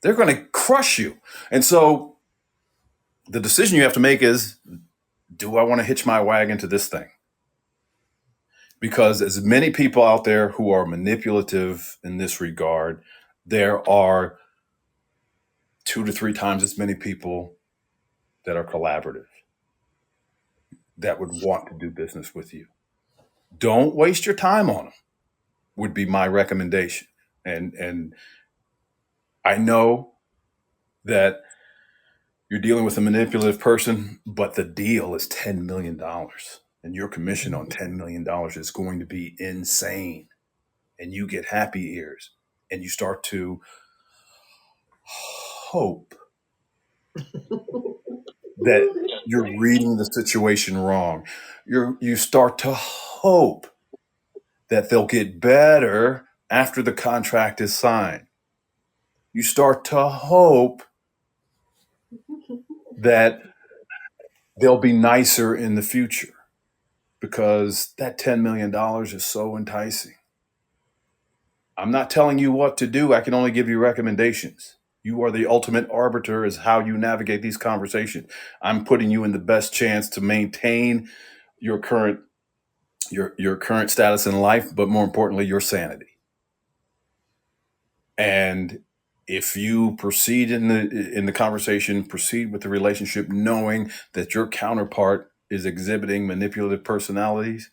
They're going to crush you. And so the decision you have to make is, do I want to hitch my wagon to this thing? Because as many people out there who are manipulative in this regard, there are 2 to 3 times as many people that are collaborative, that would want to do business with you. Don't waste your time on them, would be my recommendation. And I know that you're dealing with a manipulative person, but the deal is $10 million. And your commission on $10 million is going to be insane. And you get happy ears and you start to hope that you're reading the situation wrong. You start to hope that they'll get better after the contract is signed. You start to hope that they'll be nicer in the future because that $10 million is so enticing. I'm not telling you what to do. I can only give you recommendations. You are the ultimate arbiter as how you navigate these conversations. I'm putting you in the best chance to maintain your current your current status in life, but more importantly, your sanity. And if you proceed in the conversation, proceed with the relationship, knowing that your counterpart is exhibiting manipulative personalities,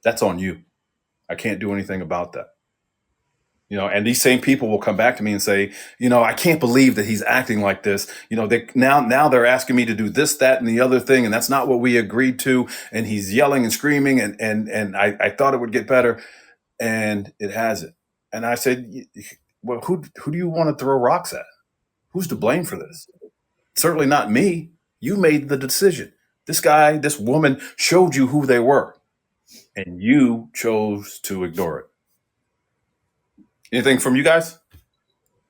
that's on you. I can't do anything about that. And these same people will come back to me and say, I can't believe that he's acting like this. Now they're asking me to do this, that, and the other thing, and that's not what we agreed to. And he's yelling and screaming, and I thought it would get better, and it hasn't. And I said, well, who do you want to throw rocks at? Who's to blame for this? Certainly not me. You made the decision. This guy, this woman showed you who they were, and you chose to ignore it. Anything from you guys?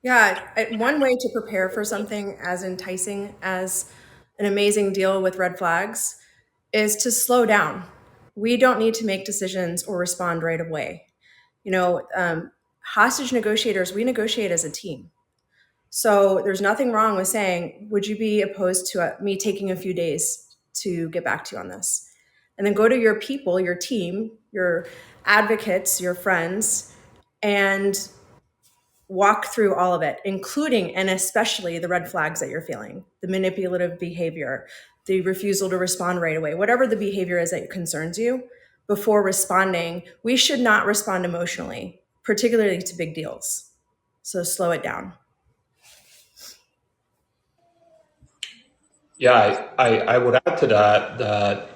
Yeah, one way to prepare for something as enticing as an amazing deal with red flags is to slow down. We don't need to make decisions or respond right away. You know, hostage negotiators, we negotiate as a team. So there's nothing wrong with saying, would you be opposed to me taking a few days to get back to you on this? And then go to your people, your team, your advocates, your friends, and walk through all of it, including and especially the red flags that you're feeling, the manipulative behavior, the refusal to respond right away, whatever the behavior is that concerns you. Before responding, we should not respond emotionally, particularly to big deals. So slow it down. Yeah, I would add to that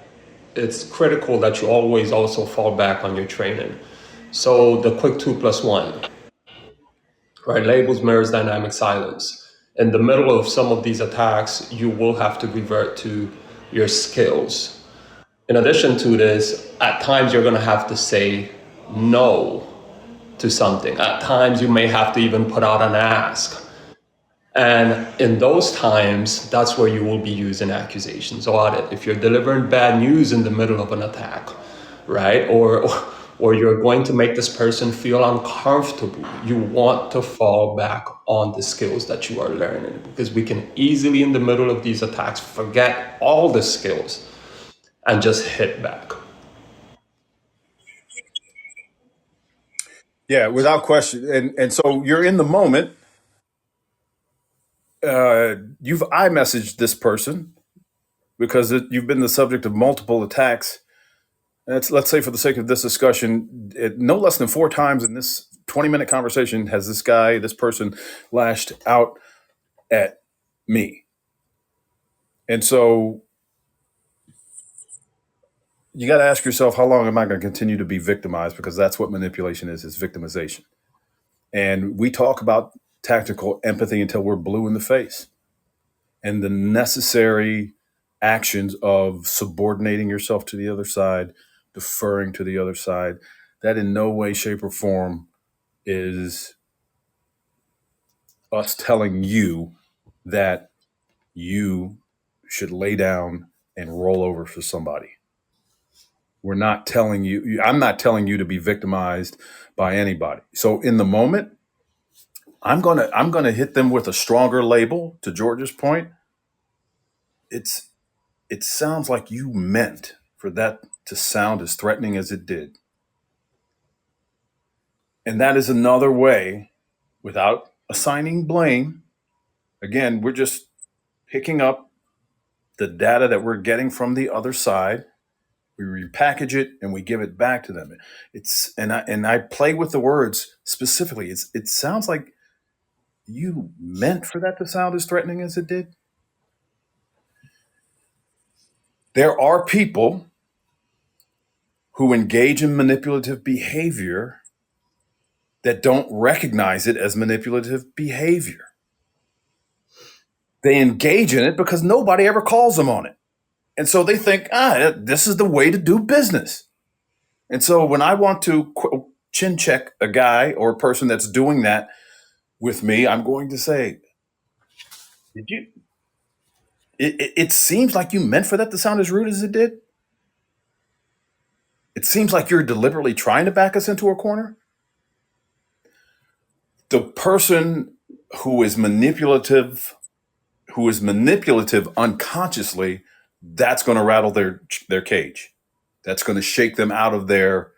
it's critical that you always also fall back on your training. So the quick 2+1, right? Labels, mirrors, dynamic silence. In the middle of some of these attacks, you will have to revert to your skills. In addition to this, at times you're going to have to say no to something. At times you may have to even put out an ask. And in those times, that's where you will be using accusations audit. If you're delivering bad news in the middle of an attack, right? Or you're going to make this person feel uncomfortable, you want to fall back on the skills that you are learning, because we can easily, in the middle of these attacks, forget all the skills and just hit back. Yeah, without question. And so you're in the moment. You've iMessaged this person because you've been the subject of multiple attacks. Let's say, for the sake of this discussion, no less than 4 times in this 20-minute conversation has this person lashed out at me. And so you got to ask yourself, how long am I going to continue to be victimized? Because that's what manipulation is victimization. And we talk about tactical empathy until we're blue in the face. And the necessary actions of subordinating yourself to the other side, deferring to the other side, that in no way, shape, or form is us telling you that you should lay down and roll over for somebody. We're not telling you, I'm not telling you to be victimized by anybody. So in the moment, I'm gonna hit them with a stronger label. To George's point, it sounds like you meant for that to sound as threatening as it did. And that is another way, without assigning blame. Again, we're just picking up the data that we're getting from the other side. We repackage it and we give it back to them. I play with the words specifically. It sounds like you meant for that to sound as threatening as it did. There are people who engage in manipulative behavior that don't recognize it as manipulative behavior. They engage in it because nobody ever calls them on it. And so they think, this is the way to do business. And so when I want to chin check a guy or a person that's doing that with me, I'm going to say, did you? It seems like you meant for that to sound as rude as it did. It seems like you're deliberately trying to back us into a corner. The person who is manipulative unconsciously, that's going to rattle their cage. That's going to shake them out of their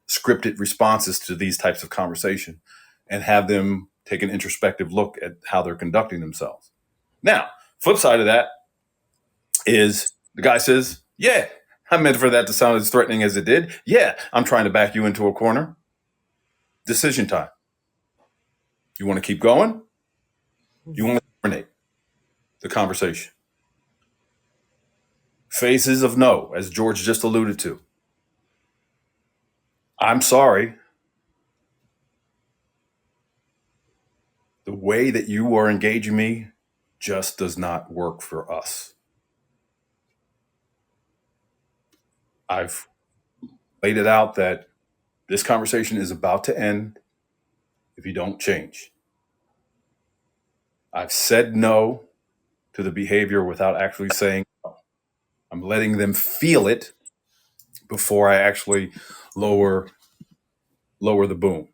scripted responses to these types of conversation and have them take an introspective look at how they're conducting themselves. Now, flip side of that is the guy says, yeah, I meant for that to sound as threatening as it did. Yeah, I'm trying to back you into a corner. Decision time. You want to keep going? You want to terminate the conversation? Phases of no, as George just alluded to. I'm sorry. The way that you are engaging me just does not work for us. I've laid it out that this conversation is about to end if you don't change. I've said no to the behavior without actually saying no. I'm letting them feel it before I actually lower the boom.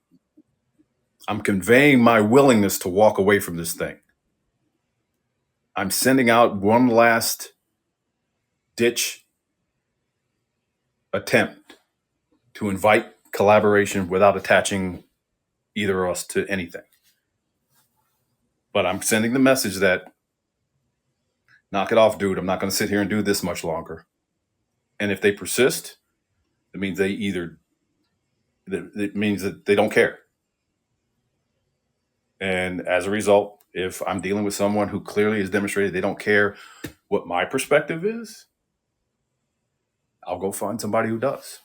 I'm conveying my willingness to walk away from this thing. I'm sending out one last ditch attempt to invite collaboration without attaching either of us to anything. But I'm sending the message that, knock it off, dude. I'm not going to sit here and do this much longer. And if they persist, it means it means that they don't care. And as a result, if I'm dealing with someone who clearly has demonstrated they don't care what my perspective is, I'll go find somebody who does.